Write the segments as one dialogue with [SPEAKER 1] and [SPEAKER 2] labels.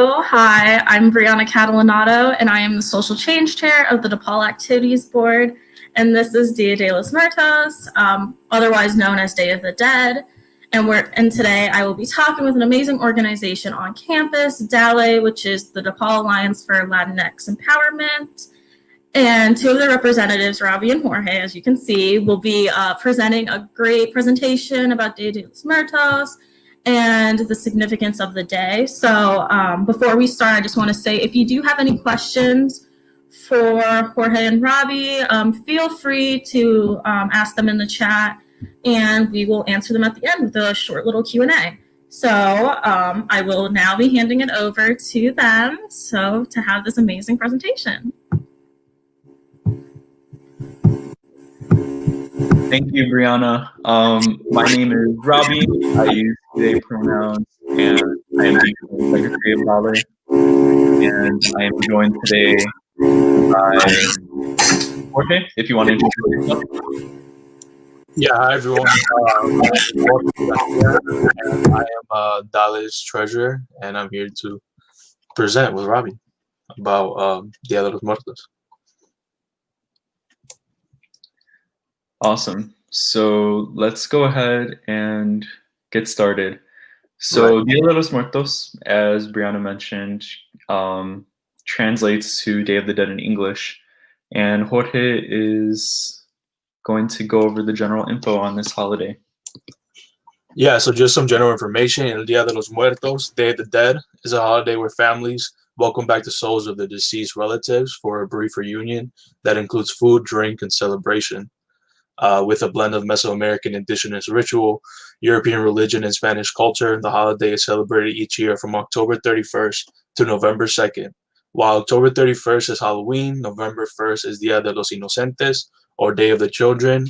[SPEAKER 1] Hello, hi, I'm Brianna Catalanato, and I am the Social Change Chair of the DePaul Activities Board, and this is Dia de Los Muertos, otherwise known as Day of the Dead, and today I will be talking with an amazing organization on campus, DAL-E, which is the DePaul Alliance for Latinx Empowerment, and two of their representatives, Robbie and Jorge, as you can see, will be presenting a great presentation about Dia de los Muertos and the significance of the day. So before we start, I just want to say, if you do have any questions for Jorge and Robbie, feel free to ask them in the chat, and we will answer them at the end with a short little Q&A. So I will now be handing it over to them to have this amazing presentation.
[SPEAKER 2] Thank you, Brianna. My name is Robbie. I use they pronouns, and I am the Secretary of DAL-E. And I am joined today by Jorge, if you want to introduce yourself.
[SPEAKER 3] Yeah, hi everyone. I am DAL-E's treasurer, and I'm here to present with Robbie about Dia de los Muertos.
[SPEAKER 2] Awesome. So let's go ahead and get started. So Dia de los Muertos, as Brianna mentioned, translates to Day of the Dead in English. And Jorge is going to go over the general info on this holiday.
[SPEAKER 3] Yeah, so just some general information. El Dia de los Muertos, Day of the Dead, is a holiday where families welcome back the souls of their deceased relatives for a brief reunion that includes food, drink, and celebration. With a blend of Mesoamerican indigenous ritual, European religion, and Spanish culture, the holiday is celebrated each year from October 31st to November 2nd. While October 31st is Halloween, November 1st is Dia de los Inocentes, or Day of the Children,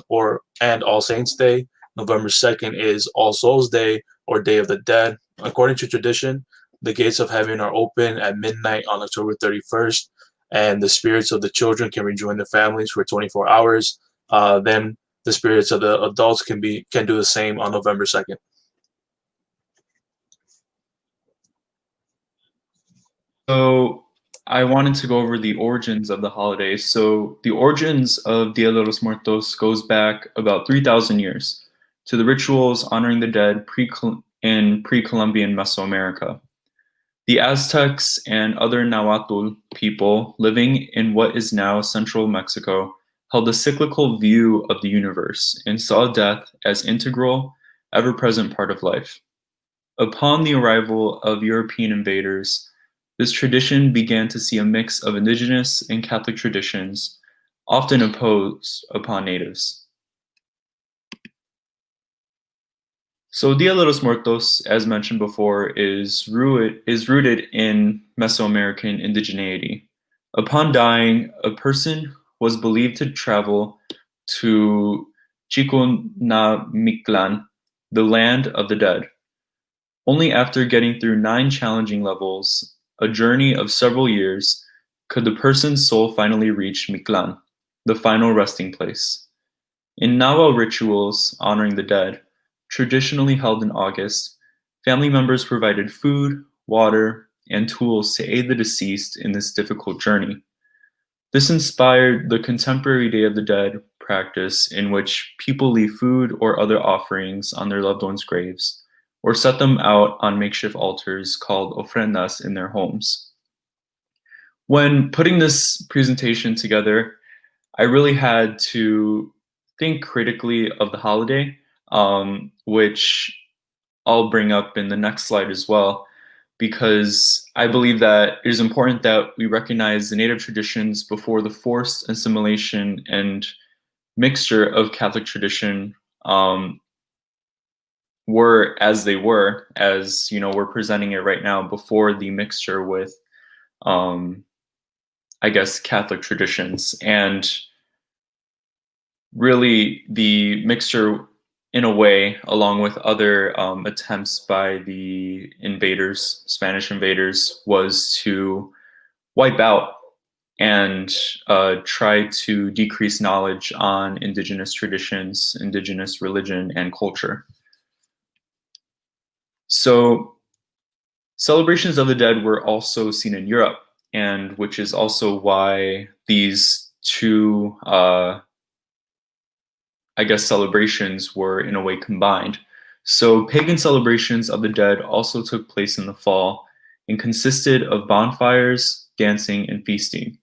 [SPEAKER 3] and All Saints Day. November 2nd is All Souls Day, or Day of the Dead. According to tradition, the gates of heaven are open at midnight on October 31st, and the spirits of the children can rejoin their families for 24 hours. Then the spirits of the adults can do the same on November 2nd.
[SPEAKER 2] So I wanted to go over the origins of the holiday. So the origins of Dia de los Muertos goes back about 3,000 years to the rituals honoring the dead in pre-Columbian Mesoamerica. The Aztecs and other Nahuatl people living in what is now central Mexico held a cyclical view of the universe and saw death as integral, ever-present part of life. Upon the arrival of European invaders, this tradition began to see a mix of indigenous and Catholic traditions, often imposed upon natives. So Dia de los Muertos, as mentioned before, is rooted in Mesoamerican indigeneity. Upon dying, a person was believed to travel to Chiconamictlan, the land of the dead. Only after getting through 9 challenging levels, a journey of several years, could the person's soul finally reach Mictlan, the final resting place. In Nahuatl rituals honoring the dead, traditionally held in August, family members provided food, water, and tools to aid the deceased in this difficult journey. This inspired the contemporary Day of the Dead practice, in which people leave food or other offerings on their loved ones' graves, or set them out on makeshift altars called ofrendas in their homes. When putting this presentation together, I really had to think critically of the holiday, which I'll bring up in the next slide as well, because I believe that it is important that we recognize the native traditions before the forced assimilation and mixture of Catholic tradition were as they were, as you know, we're presenting it right now, before the mixture with, I guess, Catholic traditions. And really the mixture, in a way, along with other attempts by the invaders, Spanish invaders, was to wipe out and try to decrease knowledge on indigenous traditions, indigenous religion, and culture. So Celebrations of the dead were also seen in Europe, and which is also why these two, celebrations were in a way combined. So pagan celebrations of the dead also took place in the fall and consisted of bonfires, dancing, and feasting.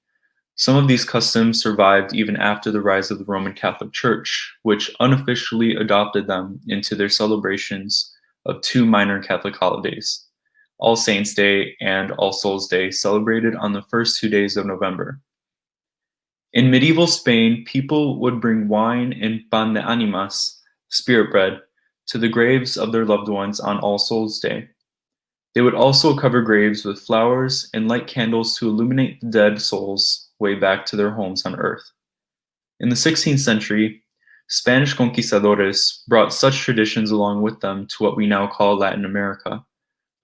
[SPEAKER 2] Some of these customs survived even after the rise of the Roman Catholic Church, which unofficially adopted them into their celebrations of two minor Catholic holidays, All Saints' Day and All Souls' Day, celebrated on the first 2 days of November. In medieval Spain, people would bring wine and pan de animas, spirit bread, to the graves of their loved ones on All Souls' Day. They would also cover graves with flowers and light candles to illuminate the dead souls' way back to their homes on earth. In the 16th century, Spanish conquistadores brought such traditions along with them to what we now call Latin America,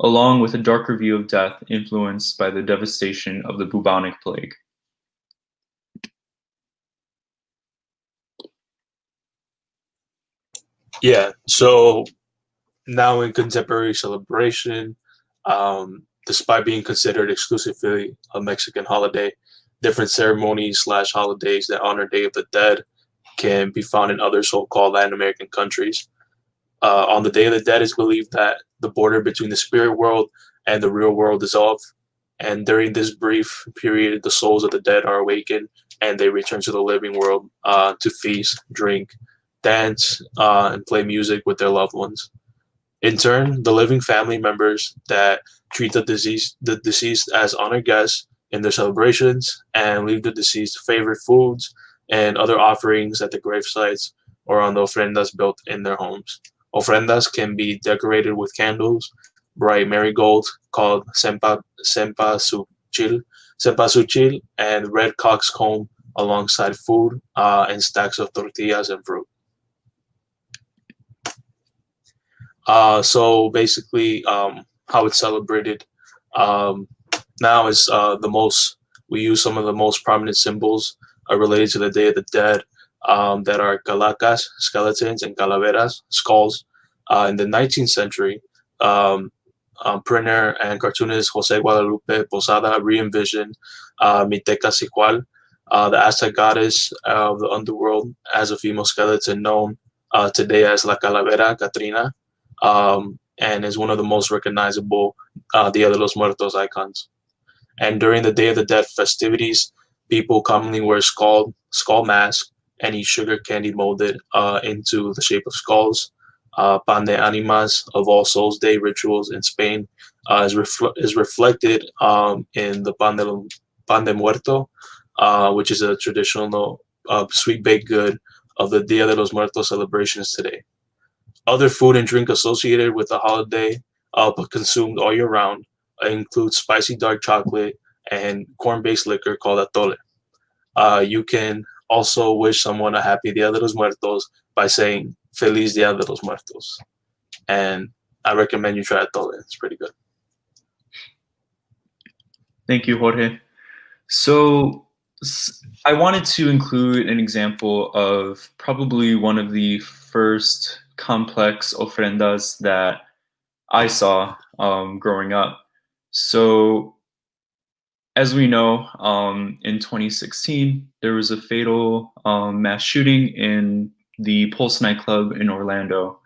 [SPEAKER 2] along with a darker view of death influenced by the devastation of the bubonic plague.
[SPEAKER 3] Yeah, so now in contemporary celebration, despite being considered exclusively a Mexican holiday, different ceremonies/holidays that honor Day of the Dead can be found in other so-called Latin American countries. On the Day of the Dead, it's believed that the border between the spirit world and the real world dissolve, and during this brief period, the souls of the dead are awakened and they return to the living world to feast, drink, dance, and play music with their loved ones. In turn, the living family members that treat the deceased as honored guests in their celebrations and leave the deceased favorite foods and other offerings at the grave sites or on the ofrendas built in their homes. Ofrendas can be decorated with candles, bright marigolds called cempasúchil, and red cock's comb alongside food and stacks of tortillas and fruit. So basically, how it's celebrated now is we use some of the most prominent symbols related to the Day of the Dead that are calacas, skeletons, and calaveras, skulls. In the 19th century, printer and cartoonist Jose Guadalupe Posada re-envisioned Miteca Sicual, the Aztec goddess of the underworld, as a female skeleton known today as La Calavera Catrina, and is one of the most recognizable Dia de los Muertos icons. And during the Day of the Dead festivities, people commonly wear skull masks and eat sugar candy molded into the shape of skulls. Pan de Animas of All Souls Day rituals in Spain is reflected in the Pan de Muerto, which is a traditional sweet baked good of the Dia de los Muertos celebrations today. Other food and drink associated with the holiday, but consumed all year round, include spicy dark chocolate and corn-based liquor called atole. You can also wish someone a happy Dia de los Muertos by saying Feliz Dia de los Muertos. And I recommend you try atole. It's pretty good.
[SPEAKER 2] Thank you, Jorge. So I wanted to include an example of probably one of the first complex ofrendas that I saw growing up. So as we know, in 2016, there was a fatal mass shooting in the Pulse nightclub in Orlando.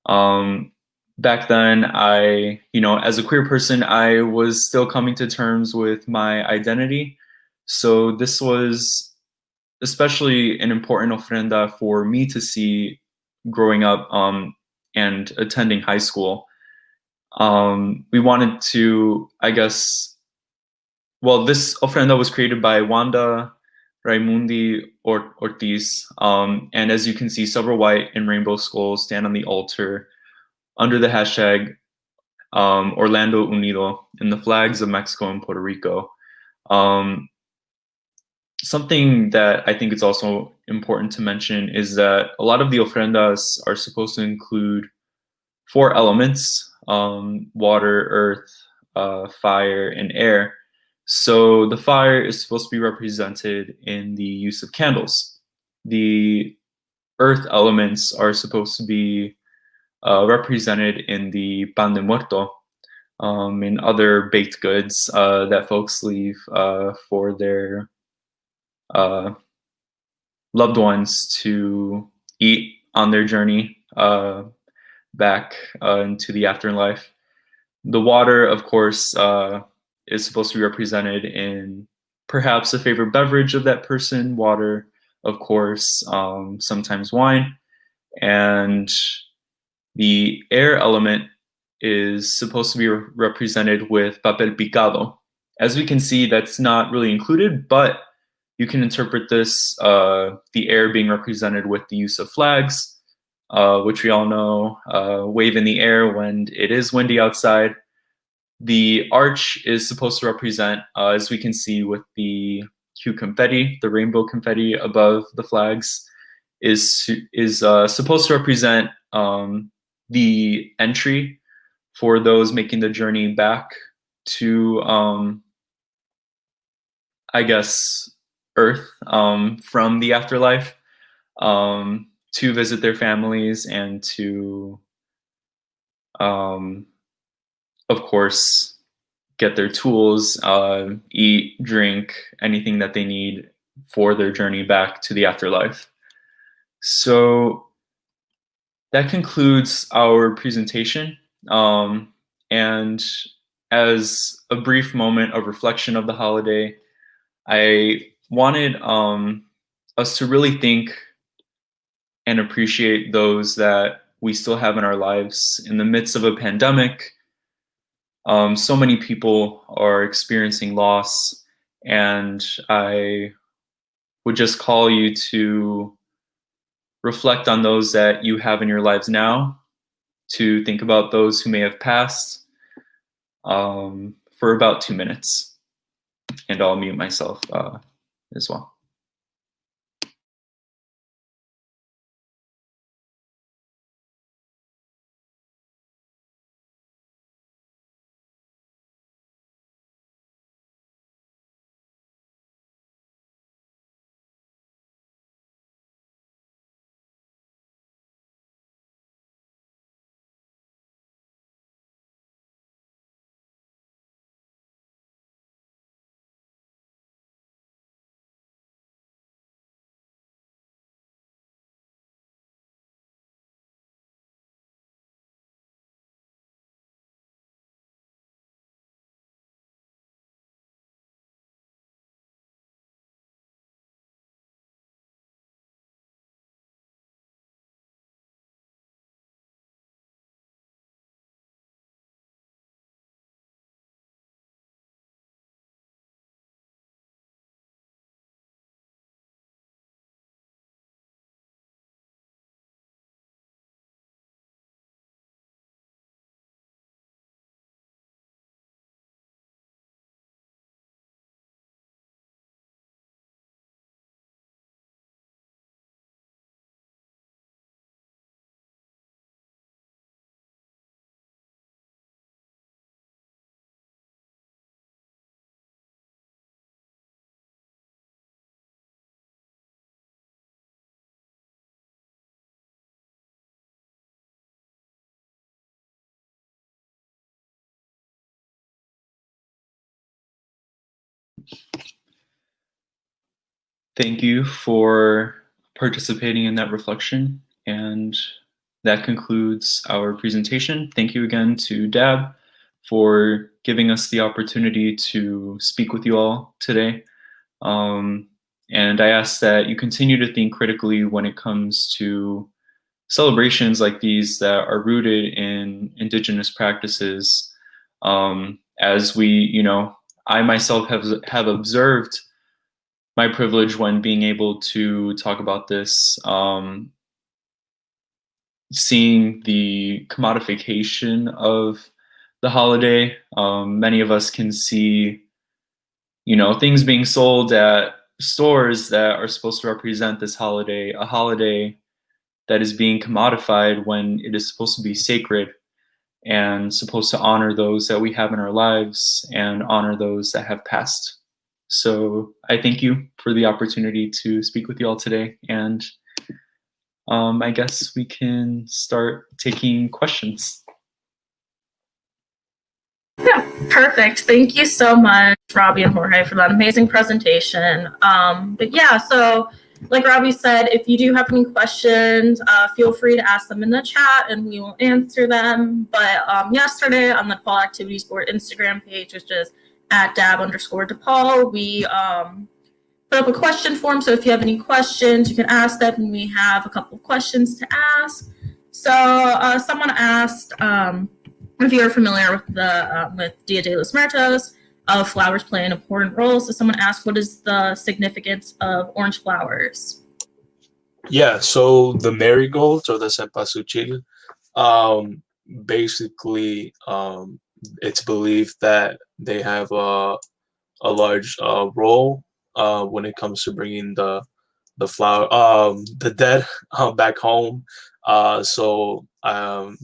[SPEAKER 2] Back then, as a queer person, I was still coming to terms with my identity. So this was especially an important ofrenda for me to see growing up and attending high school. We wanted to, this ofrenda was created by Wanda Raimundi Ortiz, and as you can see, several white and rainbow skulls stand on the altar under the hashtag Orlando Unido and the flags of Mexico and Puerto Rico. Something that I think is also important to mention is that a lot of the ofrendas are supposed to include 4 elements: water, earth, fire, and air. So the fire is supposed to be represented in the use of candles. The earth elements are supposed to be represented in the pan de muerto, and other baked goods that folks leave for their loved ones to eat on their journey back into the afterlife. The water, of course, is supposed to be represented in perhaps a favorite beverage of that person. Water, of course, sometimes wine. And the air element is supposed to be represented with papel picado. As we can see, that's not really included, but you can interpret this, the air being represented with the use of flags, which we all know wave in the air when it is windy outside. The arch is supposed to represent, as we can see with the hue confetti, the rainbow confetti above the flags, is supposed to represent the entry for those making the journey back to, I guess, Earth from the afterlife, to visit their families and to, of course, get their tools, eat, drink, anything that they need for their journey back to the afterlife. So that concludes our presentation. And as a brief moment of reflection of the holiday, I wanted us to really think and appreciate those that we still have in our lives. In the midst of a pandemic, so many people are experiencing loss, and I would just call you to reflect on those that you have in your lives now, to think about those who may have passed, for about 2 minutes. And I'll mute myself as well. Thank you for participating in that reflection, and that concludes our presentation. Thank you again to DAB for giving us the opportunity to speak with you all today. And I ask that you continue to think critically when it comes to celebrations like these that are rooted in indigenous practices. As we, I myself have observed my privilege when being able to talk about this, seeing the commodification of the holiday. Many of us can see, things being sold at stores that are supposed to represent this holiday, a holiday that is being commodified when it is supposed to be sacred and supposed to honor those that we have in our lives and honor those that have passed. So I thank you for the opportunity to speak with you all today, and I guess we can start taking questions.
[SPEAKER 1] Perfect. Thank you so much, Robbie and Jorge, for that amazing presentation. But yeah, so like Robbie said, if you do have any questions, feel free to ask them in the chat and we will answer them. But yesterday on the DePaul Activities Board Instagram page, which is at @DAB_DePaul, we put up a question form. So if you have any questions, you can ask them. And we have a couple of questions to ask. So someone asked, if you're familiar with the with Dia de los Muertos, flowers play an important role. So someone asked, what is the significance of orange flowers?
[SPEAKER 3] Yeah, so the marigolds or the cempasúchil, basically, it's believed that they have a large role when it comes to bringing the dead back home.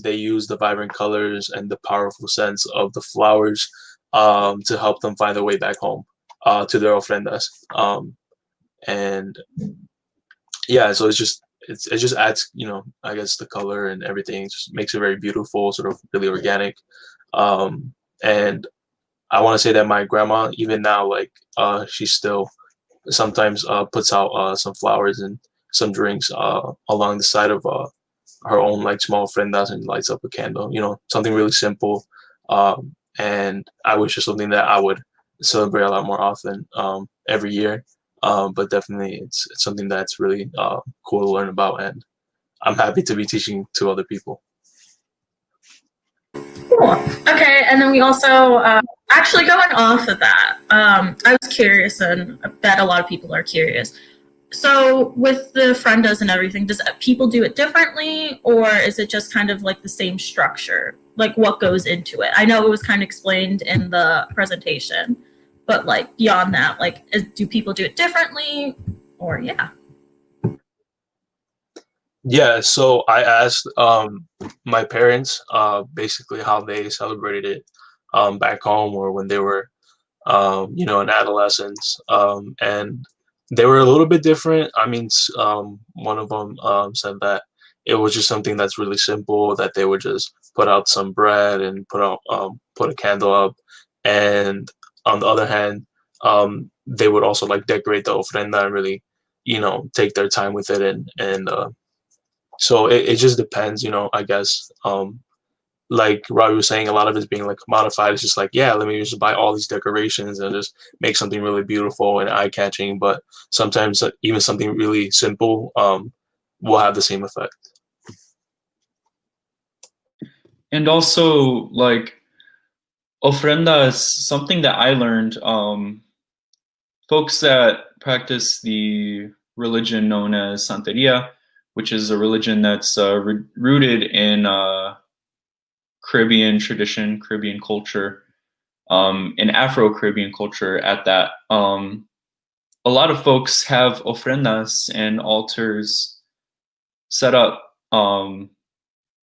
[SPEAKER 3] They use the vibrant colors and the powerful scents of the flowers to help them find their way back home to their ofrendas. And yeah, so it just adds, I guess the color and everything just makes it very beautiful, sort of really organic. And I want to say that my grandma, even now, like she still sometimes puts out some flowers and some drinks along the side of her own like small ofrendas and lights up a candle. Something really simple. And I wish it's something that I would celebrate a lot more often every year. But definitely, it's something that's really cool to learn about, and I'm happy to be teaching to other people.
[SPEAKER 1] Cool. Okay, and then we also actually going off of that, I was curious, and I bet a lot of people are curious. So with the ofrendas and everything, does people do it differently, or is it just kind of like the same structure? Like what goes into it? I know it was kind of explained in the presentation, but like beyond that, like do people do it differently, or yeah?
[SPEAKER 3] Yeah, so I asked my parents basically how they celebrated it back home or when they were in adolescence, and they were a little bit different. I mean, one of them said that it was just something that's really simple, that they would just put out some bread and put a candle up, and on the other hand, they would also like decorate the ofrenda and really, take their time with it, and so it just depends, I guess. Like Robbie was saying, a lot of it's being like commodified. It's just like, yeah, let me just buy all these decorations and just make something really beautiful and eye catching. But sometimes even something really simple will have the same effect.
[SPEAKER 2] And also, like, ofrenda is something that I learned. Folks that practice the religion known as Santeria, which is a religion that's rooted in Caribbean tradition, Caribbean culture, and Afro-Caribbean culture at that. A lot of folks have ofrendas and altars set up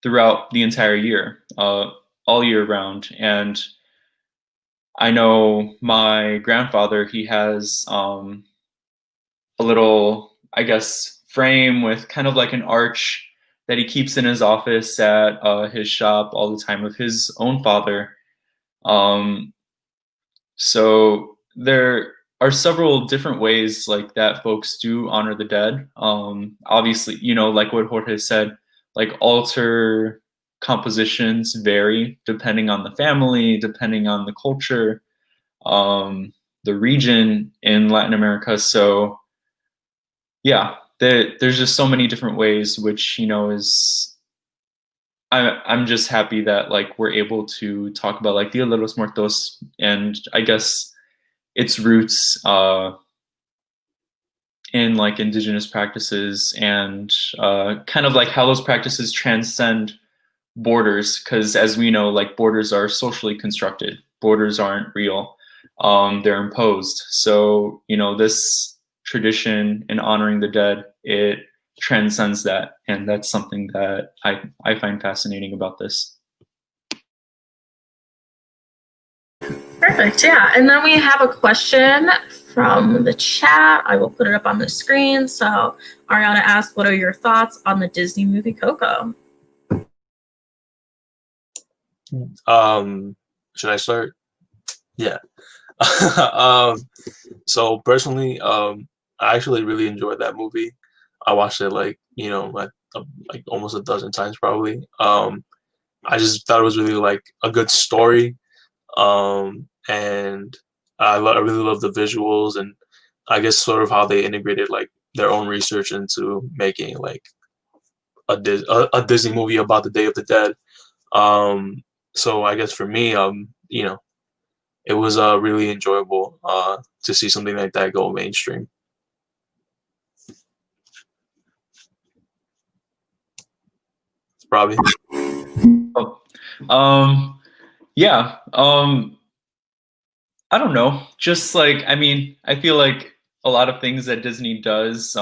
[SPEAKER 2] throughout the entire year, all year round. And I know my grandfather, he has a little, I guess, frame with kind of like an arch that he keeps in his office at his shop all the time of his own father. So there are several different ways like that folks do honor the dead. Obviously, like what Jorge said, like altar compositions vary depending on the family, depending on the culture, the region in Latin America. So yeah, there's just so many different ways, which is I'm just happy that like we're able to talk about like Dia de los Muertos and I guess its roots in like indigenous practices and kind of like how those practices transcend borders, because as we know, like borders are socially constructed. Borders aren't real. They're imposed. So, this tradition in honoring the dead, it transcends that. And that's something that I find fascinating about this.
[SPEAKER 1] Perfect. Yeah. And then we have a question from the chat. I will put it up on the screen. So Ariana asked, what are your thoughts on the Disney movie Coco?
[SPEAKER 3] Should I start? Yeah. So personally, I actually really enjoyed that movie. I watched it like almost a dozen times probably. I just thought it was really like a good story. And I really love the visuals, and I guess sort of how they integrated like their own research into making like a Disney movie about the Day of the Dead. So I guess for me, it was really enjoyable to see something like that go mainstream. Probably.
[SPEAKER 2] Oh, yeah. I don't know. Just like, I mean, I feel like a lot of things that Disney does,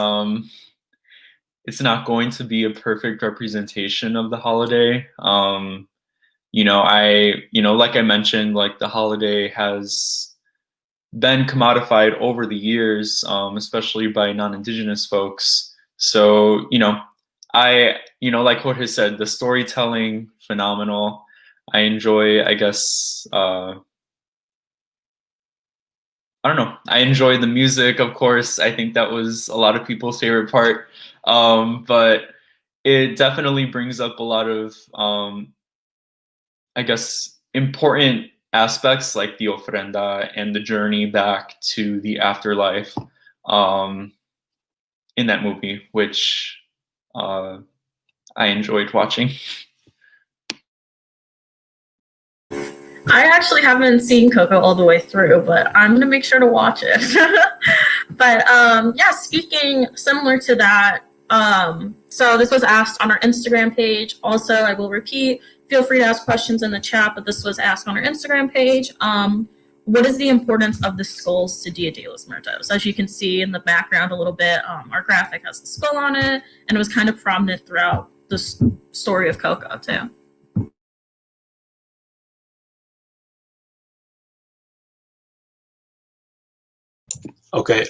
[SPEAKER 2] it's not going to be a perfect representation of the holiday. Like I mentioned, like the holiday has been commodified over the years, especially by non-Indigenous folks. So, like Jorge said, the storytelling, phenomenal. I enjoy, I guess, I don't know. I enjoy the music, of course. I think that was a lot of people's favorite part. But it definitely brings up a lot of, I guess, important aspects like the ofrenda and the journey back to the afterlife um, in that movie, which I enjoyed watching.
[SPEAKER 1] I actually haven't seen Coco all the way through, but I'm gonna make sure to watch it. But yeah, speaking similar to that, so this was asked on our Instagram page. Also, I will repeat, feel free to ask questions in the chat, but this was asked on our Instagram page. What is the importance of the skulls to Dia de los Muertos? As you can see in the background a little bit, our graphic has the skull on it, and it was kind of prominent throughout the story of Coco too.
[SPEAKER 3] Okay.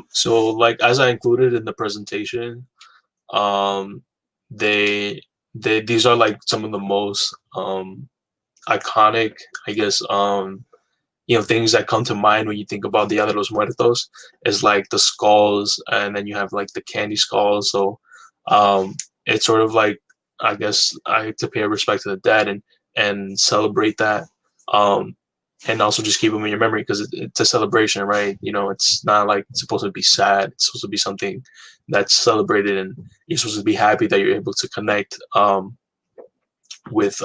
[SPEAKER 3] So like as I included in the presentation, um, they these are like some of the most iconic, I guess, things that come to mind when you think about Dia de los Muertos is like the skulls, and then you have like the candy skulls. So it's sort of like, I guess, I have to pay respect to the dead and celebrate that. Um, and also just keep them in your memory because it's a celebration, right? It's not like it's supposed to be sad. It's supposed to be something that's celebrated, and you're supposed to be happy that you're able to connect with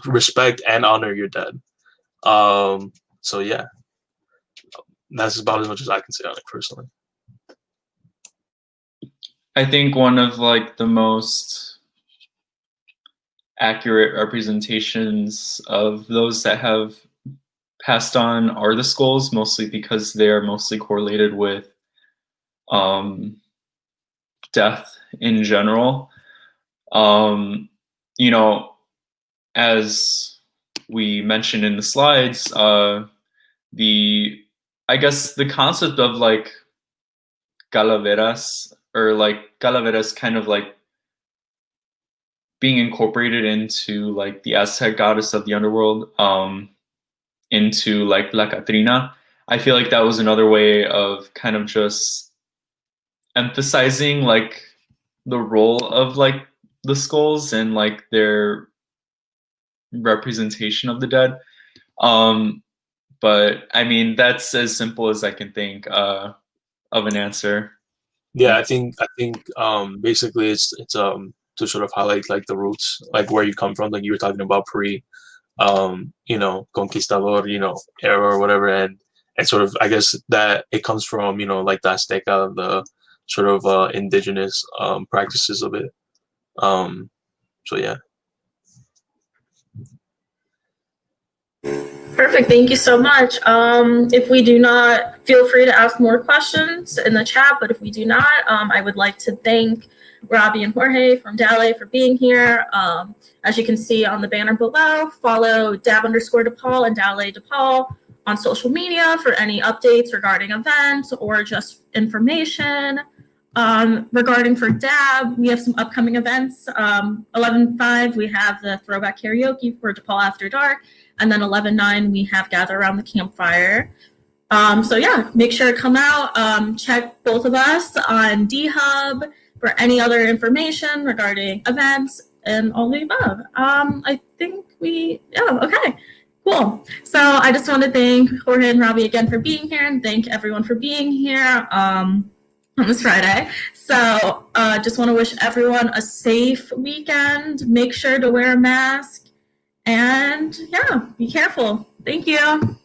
[SPEAKER 3] respect and honor your dead. So yeah, that's about as much as I can say on it personally.
[SPEAKER 2] I think one of like the most accurate representations of those that have passed on are the skulls, mostly because they are mostly correlated with death in general. You know, as we mentioned in the slides, I guess the concept of like calaveras, or like calaveras kind of like being incorporated into like the Aztec goddess of the underworld, into like La Catrina. I feel like that was another way of kind of just emphasizing like the role of like the skulls and like their representation of the dead. But I mean, that's as simple as I can think of an answer.
[SPEAKER 3] Yeah, I think basically it's to sort of highlight like the roots, like where you come from, like you were talking about pre conquistador, era or whatever, and sort of I guess that it comes from, like the Azteca, the sort of indigenous practices of it. So yeah.
[SPEAKER 1] Perfect. Thank you so much. If we do not, feel free to ask more questions in the chat. But if we do not, I would like to thank Robbie and Jorge from DALE for being here. As you can see on the banner below, follow DAB_DePaul and DALE DePaul on social media for any updates regarding events or just information. Regarding for DAB, we have some upcoming events. 11:05, we have the throwback karaoke for DePaul After Dark, and then 11:09, we have Gather Around the Campfire. So yeah, make sure to come out. Check both of us on D-Hub for any other information regarding events and all the above. I think okay, cool. So I just want to thank Jorge and Robbie again for being here, and thank everyone for being here on this Friday. So just want to wish everyone a safe weekend. Make sure to wear a mask, and yeah, be careful. Thank you.